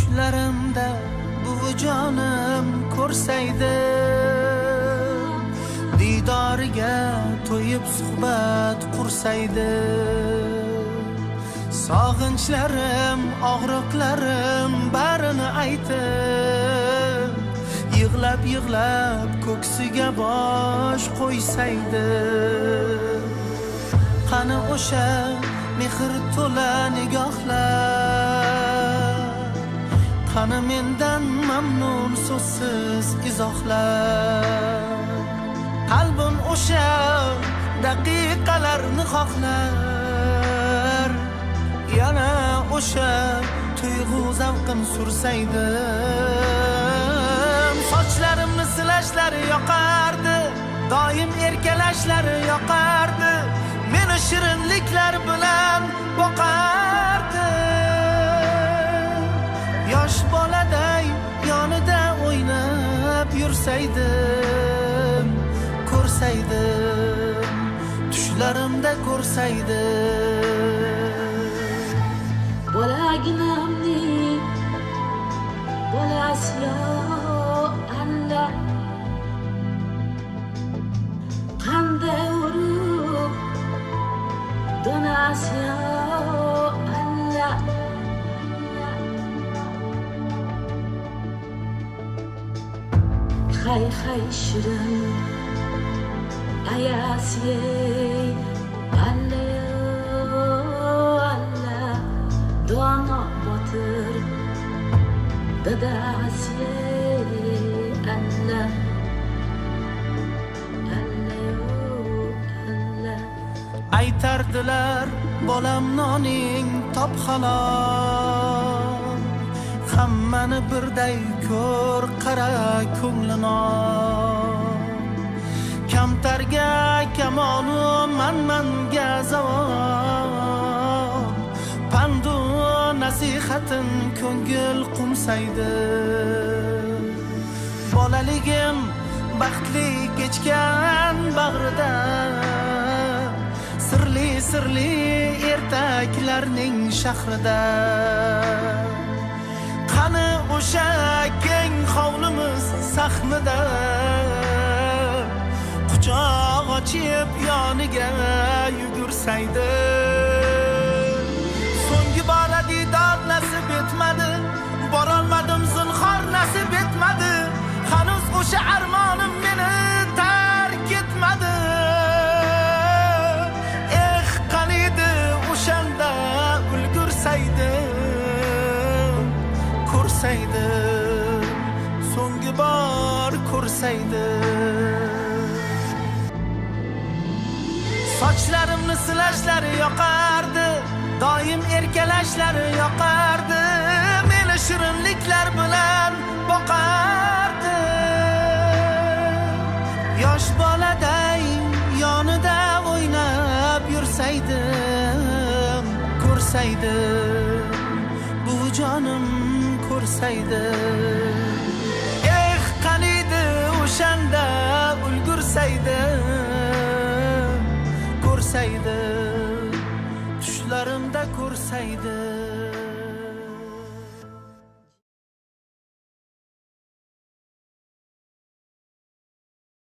Tushlarimda buvijonim ko'rsaydi, diydoriga to'yib suhbat qursaydi. Sog'inchlarim, og'riqlarim barini aytib, yig'lab ko'ksiga bosh qo'ysaydi. Qani o'sha mehr to'la nigohlar, qani mendan mamnun so'zsiz izohlar. Qalbim o'sha daqiqalarni xohlar, yana o'sha tuyg'u zavqim sursaydi. Sochlarimni silashlari yoqardi, doim erkalashlari yoqardi, meni shirinliklar bilan boqardi. Yosh boladay yonida o'ynab yursaydim, ko'rsaydim, tushlarimda ko'rsaydi. Bolaginamning bolasi yo Allah, qanday urug' donasi yo Allah. Hay shirin ayasi Allah, dono botir dadasi Allah. Aytardilar bolam noning top halol, hammani birday ko'r, qara ko'nglini. Kamtarga kamolu, manmanga zavol, pandu nasihatin ko'ngil qumsaydi. Bolaligim baxtli kechgan bag'rida, sirli ertaklarning shahrida. Qani o'sha keng hovlimiz sahnida, quchoq ochib yoniga yugursaydi. So'nggi bora diydor nasib etmadi, borolmadim zinhor nasib etmadi. Hanuz o'sha armonim meni tark etmadi. Ko'rsaydi, so'nggi bor ko'rsaydi. Sochlarimni silashlari yoqardi, doim erkalashlari yoqardi, meni shirinliklar bilan boqardi. Yosh boladay yonida o'ynab yursaydim, ko'rsaydim, bu jonim ko'rsaydi. Qaniydi o'shanda ulgursaydi, ko'rsaydi, tushlarimda ko'rsaydi.